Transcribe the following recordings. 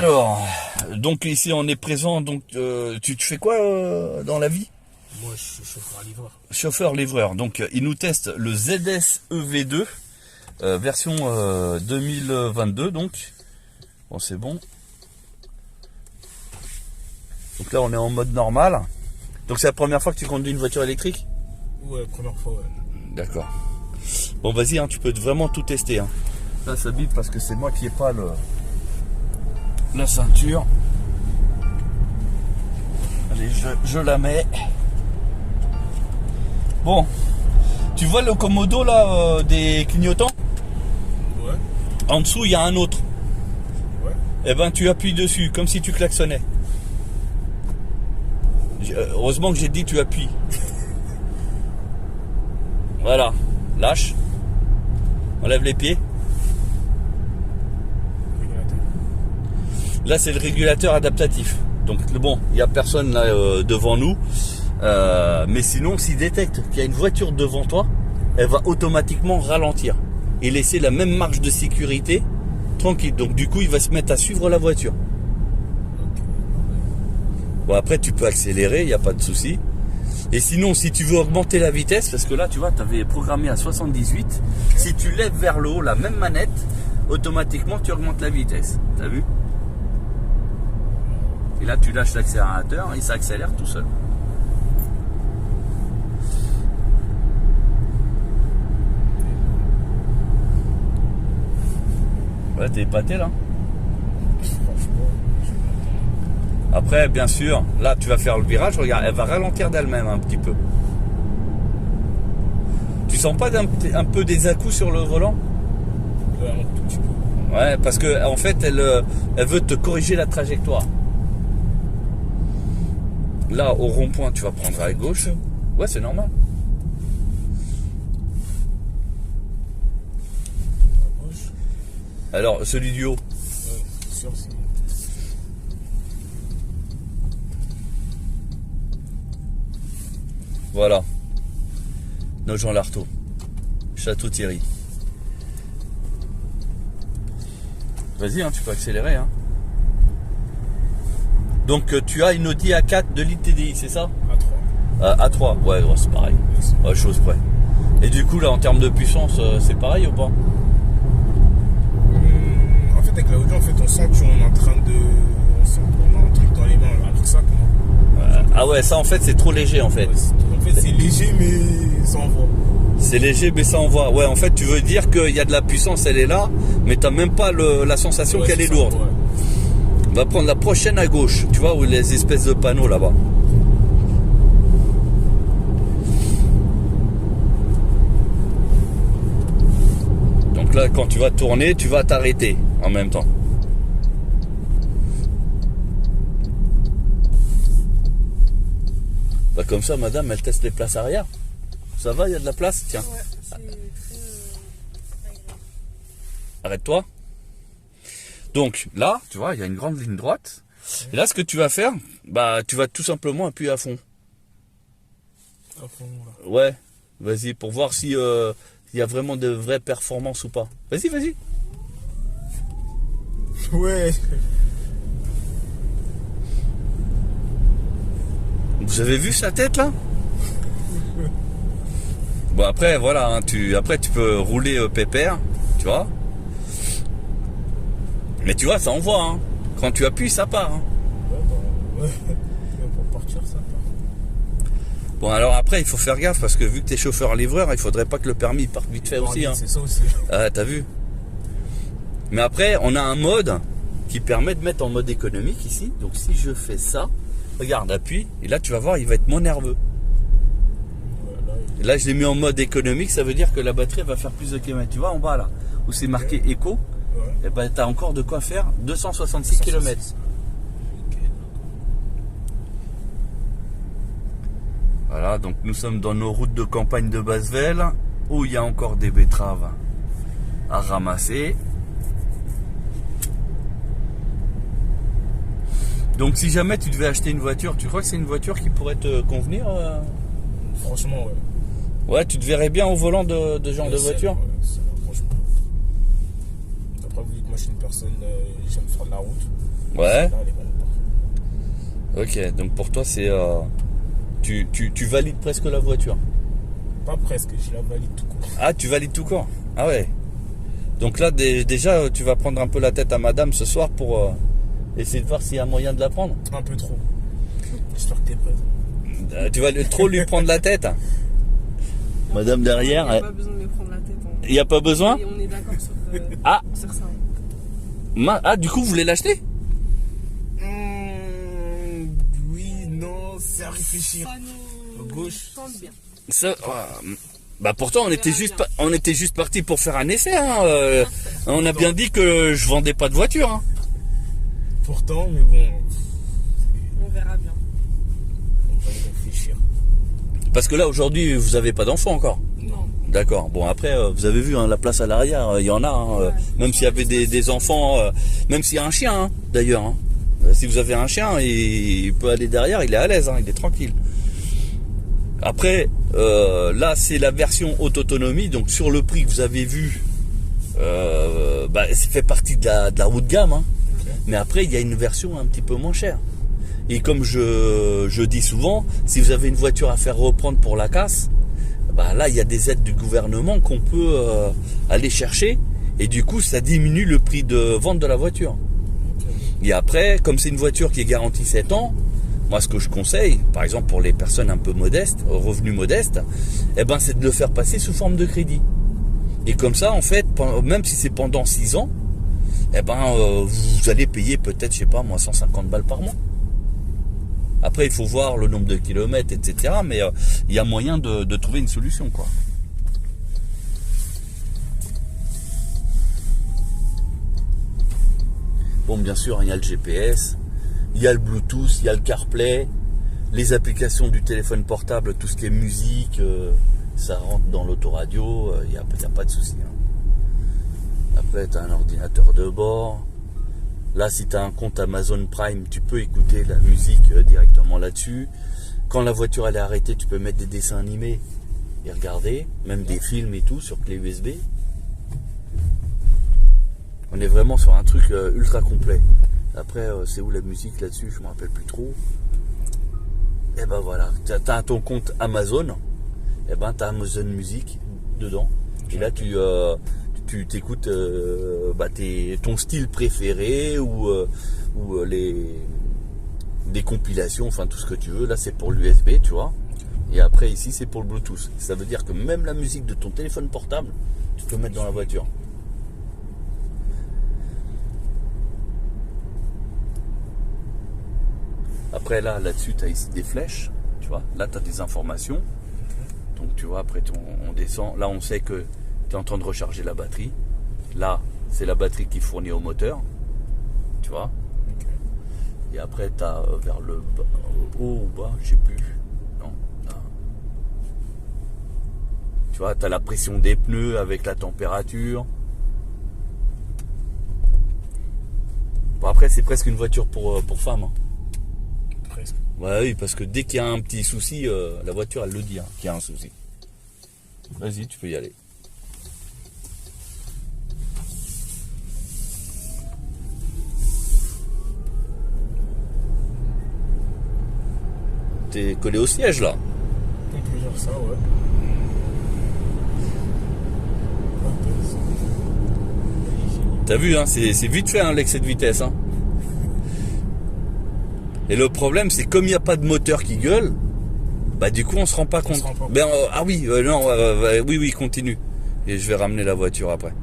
Alors, donc ici on est présent, donc tu fais quoi dans la vie? Moi je suis chauffeur-livreur. Chauffeur-livreur, donc il nous teste le ZS EV2, version 2022 donc. Bon c'est bon. Donc là on est en mode normal. Donc c'est la première fois que tu conduis une voiture électrique? Ouais, première fois, ouais. D'accord. Bon vas-y, hein, tu peux vraiment tout tester. Hein. Là ça bip parce que c'est moi qui ai pas la ceinture. Allez, je la mets. Bon, tu vois le commodo là des clignotants? Ouais. En dessous il y a un autre. Ouais. Eh ben tu appuies dessus comme si tu klaxonnais. Heureusement que j'ai dit tu appuies. Voilà, lâche. Enlève les pieds. Là c'est le régulateur adaptatif. Donc bon, il n'y a personne là devant nous. Mais sinon, s'il détecte qu'il y a une voiture devant toi, elle va automatiquement ralentir et laisser la même marge de sécurité tranquille. Donc du coup, il va se mettre à suivre la voiture. Bon, après, tu peux accélérer, il n'y a pas de souci. Et sinon, si tu veux augmenter la vitesse, parce que là, tu vois, tu avais programmé à 78, si tu lèves vers le haut la même manette, automatiquement, tu augmentes la vitesse. T'as vu? Et là, tu lâches l'accélérateur et ça accélère tout seul. Ouais, t'es épaté là. Après, bien sûr, là, tu vas faire le virage. Regarde, elle va ralentir d'elle-même un petit peu. Tu sens pas un peu des à-coups sur le volant? Ouais, un tout petit peu. Ouais, parce que en fait, elle veut te corriger la trajectoire. Là, au rond-point, tu vas prendre à gauche. Ouais, c'est normal. Alors, celui du haut. Ouais, c'est sûr, c'est... Voilà. Nogent-l'Artaud. Château-Thierry. Vas-y, hein, tu peux accélérer. Hein. Donc, tu as une Audi A4 de litre TDI, c'est ça? A3, ouais, c'est pareil. Ouais, chose près. Et du coup, là, en termes de puissance, c'est pareil ou pas? En fait, avec la Audi, en fait, on sent qu'on est en train de... On a un truc dans les mains, alors que ça, comment... Ah ouais, ça, en fait, c'est trop léger, en fait. Ouais, en fait, c'est léger, mais ça envoie. C'est léger, mais ça envoie. Ouais, en fait, tu veux dire qu'il y a de la puissance, elle est là, mais t'as même pas la sensation qu'elle est lourde. Ouais. On va prendre la prochaine à gauche, tu vois, où les espèces de panneaux là-bas. Donc là, quand tu vas tourner, tu vas t'arrêter en même temps. Bah comme ça, madame, elle teste les places arrière. Ça va, il y a de la place? Tiens. Ouais, c'est très agréable. Arrête-toi. Donc là, tu vois, il y a une grande ligne droite. Et là, ce que tu vas faire, bah, tu vas tout simplement appuyer à fond. À fond, là. Ouais, vas-y, pour voir si il y a vraiment de vraies performances ou pas. Vas-y, vas-y. Ouais. Vous avez vu sa tête là? Bon après, voilà, hein, après tu peux rouler pépère, tu vois. Mais tu vois, ça envoie, hein. Quand tu appuies, ça part. Hein. Ouais. Pour partir, ça part. Bon, alors après, il faut faire gaffe parce que vu que tu es chauffeur-livreur, il faudrait pas que le permis parte vite fait aussi. Hein. C'est ça aussi. Ah, t'as vu? Mais après, on a un mode qui permet de mettre en mode économique ici. Donc si je fais ça, regarde, appuie, et là tu vas voir, il va être moins nerveux. Et là, je l'ai mis en mode économique, ça veut dire que la batterie va faire plus de kilomètres. Tu vois en bas là, où c'est marqué éco, et ben t'as encore de quoi faire 266 km. Voilà, donc nous sommes dans nos routes de campagne de Basseville, où il y a encore des betteraves à ramasser. Donc si jamais tu devais acheter une voiture, tu crois que c'est une voiture qui pourrait te convenir Franchement, ouais. Ouais, tu te verrais bien au volant de genre de voiture? Ouais, franchement. Après, vous dites que moi je suis une personne personne, j'aime faire de la route. Ouais. Là, elle est bonne partout. Ok, donc pour toi, c'est... tu valides presque la voiture. Pas presque, je la valide tout court. Ah, tu valides tout court. Ah ouais. Donc là, déjà, tu vas prendre un peu la tête à madame ce soir pour essayer de voir s'il y a moyen de la prendre. Un peu trop. J'espère que t'es prête. Tu vas trop lui prendre la tête. Madame derrière. Il n'y a pas besoin de me prendre la tête. Il n'y a pas besoin. Et on est d'accord sur ça. Ah, du coup, vous voulez l'acheter? Oui, non, c'est à réfléchir. Gauche. Tente bien. Ça, bah pourtant on était juste parti pour faire un essai. Hein. On a bien dit que je vendais pas de voiture. Hein. Pourtant, mais bon, On verra bien. on va y réfléchir. Parce que là aujourd'hui vous avez pas d'enfant encore. Non. D'accord. Bon après vous avez vu hein, la place à l'arrière, il y en a. Hein, Ouais. Même s'il y avait des enfants, même s'il y a un chien hein, d'ailleurs. Hein. Si vous avez un chien, il peut aller derrière, il est à l'aise, hein, il est tranquille. Après, là c'est la version haute autonomie, donc sur le prix que vous avez vu, ça fait partie de la haut de gamme, hein. Okay. Mais après il y a une version un petit peu moins chère. Et comme je dis souvent, si vous avez une voiture à faire reprendre pour la casse, bah là il y a des aides du gouvernement qu'on peut aller chercher, et du coup ça diminue le prix de vente de la voiture. Et après, comme c'est une voiture qui est garantie 7 ans, moi, ce que je conseille, par exemple pour les personnes un peu modestes, revenus modestes, c'est de le faire passer sous forme de crédit. Et comme ça, en fait, même si c'est pendant 6 ans, vous allez payer peut-être, je sais pas moi, 150 balles par mois. Après, il faut voir le nombre de kilomètres, etc. Mais il y a moyen de trouver une solution, quoi. Bon, bien sûr, il y a le GPS. Il y a le Bluetooth, il y a le CarPlay, les applications du téléphone portable, tout ce qui est musique, ça rentre dans l'autoradio, il n'y a pas de souci. Hein. Après, tu as un ordinateur de bord. Là, si tu as un compte Amazon Prime, tu peux écouter la musique directement là-dessus. Quand la voiture elle est arrêtée, tu peux mettre des dessins animés et regarder, même des films et tout sur clé USB. On est vraiment sur un truc ultra complet. Après, c'est où la musique là-dessus? Je ne me rappelle plus trop. Et ben voilà, tu as ton compte Amazon. Et ben tu as Amazon Music dedans. Et là, tu t'écoutes ton style préféré ou des compilations, enfin tout ce que tu veux. Là, c'est pour l'USB, tu vois. Et après, ici, c'est pour le Bluetooth. Ça veut dire que même la musique de ton téléphone portable, tu peux mettre dans la voiture. Après là-dessus, tu as ici des flèches, tu vois. Là, tu as des informations. Donc, tu vois, après, on descend. Là, on sait que tu es en train de recharger la batterie. Là, c'est la batterie qui fournit au moteur. Tu vois. Okay. Et après, tu as vers le bas, haut ou bas, je sais plus. Non, là. Tu vois, tu as la pression des pneus avec la température. Bon, après, c'est presque une voiture pour femmes. Hein. Presque. Ouais, oui, parce que dès qu'il y a un petit souci, la voiture, elle le dit, hein, qu'il y a un souci. Vas-y, tu peux y aller. T'es collé au siège, là. On peut dire ça, ouais. T'as vu, hein, c'est vite fait, hein, l'excès de vitesse, hein. Et le problème, c'est comme il n'y a pas de moteur qui gueule, bah du coup on se rend pas compte. Ah oui, non, oui, continue. Et je vais ramener la voiture après.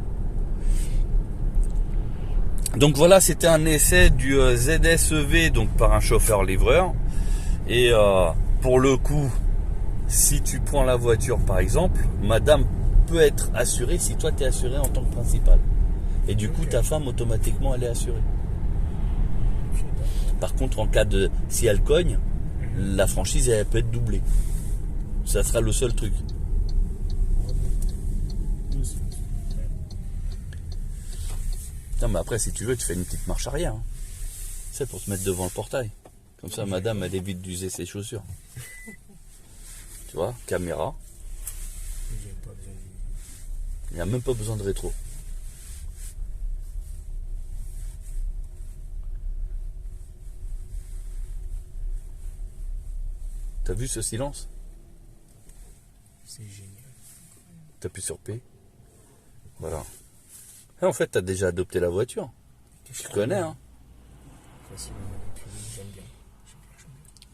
Donc voilà, c'était un essai du ZSEV, donc par un chauffeur-livreur. Et pour le coup, si tu prends la voiture par exemple, madame peut être assurée si toi tu es assuré en tant que principal. Et du coup, ta femme automatiquement elle est assurée. Par contre, en cas de... Si elle cogne, la franchise, elle peut être doublée. Ça sera le seul truc. Non, mais après, si tu veux, tu fais une petite marche arrière. Hein. C'est pour te mettre devant le portail. Comme ça, madame, elle évite d'user ses chaussures. Tu vois, caméra. Il n'y a même pas besoin de rétro. T'as vu ce silence? C'est génial. T'appuies sur P. Voilà. Et en fait, t'as déjà adopté la voiture. Tu connais, hein? Facilement, j'aime bien.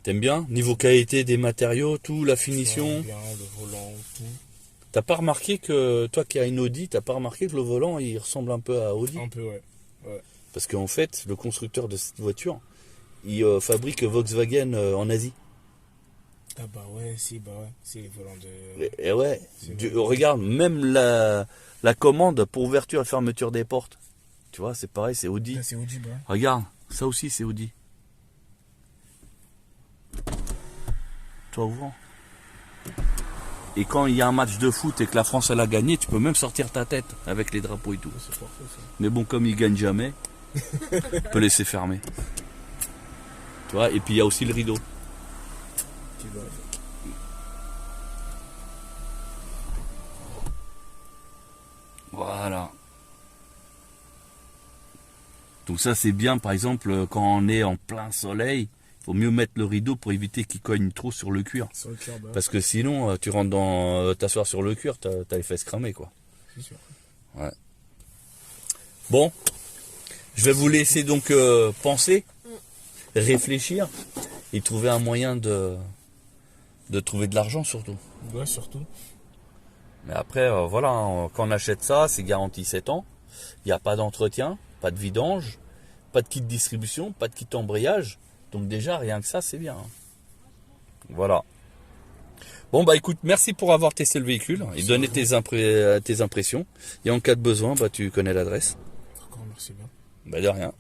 T'aimes bien? Niveau qualité des matériaux, tout, la finition. J'aime bien le volant, tout. T'as pas remarqué que, toi qui as une Audi, t'as pas remarqué que le volant, il ressemble un peu à Audi? Un peu, ouais. Parce qu'en fait, le constructeur de cette voiture, il fabrique Volkswagen en Asie. Ah bah ouais, si, bah ouais. C'est les volants de... Et ouais, regarde, même la commande pour ouverture et fermeture des portes. Tu vois, c'est pareil, c'est Audi. Là, c'est Audi, bah. Regarde, ça aussi c'est Audi. Toi, ouvrant. Et quand il y a un match de foot et que la France elle a gagné, tu peux même sortir ta tête avec les drapeaux et tout. C'est parfait, ça. Mais bon, comme ils gagnent jamais, on peut laisser fermer. Tu vois, et puis il y a aussi le rideau. Tu vois. Voilà. Donc ça c'est bien, par exemple, quand on est en plein soleil, il faut mieux mettre le rideau pour éviter qu'il cogne trop sur le cuir. Sur le cœur, bah. Parce que sinon, tu rentres dans t'asseoir sur le cuir, t'as les fesses cramées, quoi. C'est sûr. Ouais. Bon, je vais vous laisser donc penser, réfléchir et trouver un moyen de trouver de l'argent surtout. Ouais, surtout. Mais après, voilà, quand on achète ça, c'est garanti 7 ans. Il n'y a pas d'entretien, pas de vidange, pas de kit distribution, pas de kit embrayage. Donc déjà, rien que ça, c'est bien. Voilà. Bon, bah écoute, merci pour avoir testé le véhicule et donné tes impressions. Et en cas de besoin, bah tu connais l'adresse. Encore merci bien. Bah de rien.